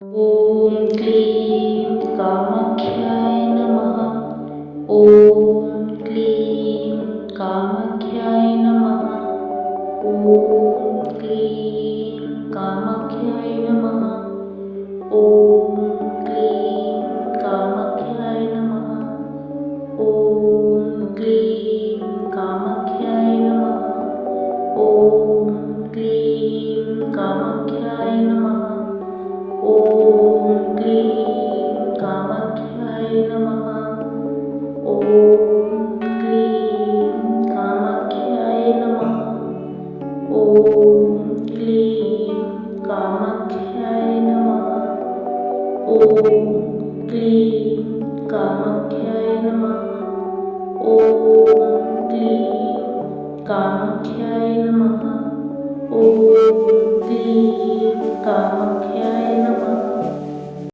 ॐ क्लीं कामाख्याय नमः। ॐ क्लीं कामाख्याय नमः। ॐ क्लीं कामाख्याय नमः। ॐ क्लीं कामाख्याय नमः। ॐ क्लीं कामाख्याय नमः। ॐ क्लीं कामाख्याय नमः। ॐ क्लीं कामाख्याय नमः। ॐ क्लीं कामाख्याय नमः। ॐ क्लीं कामाख्याय नमः। ॐ क्लीं कामाख्याय नमः। ॐ क्लीं कामाख्याय नमः। ॐ क्लीं कामाख्याय नमः।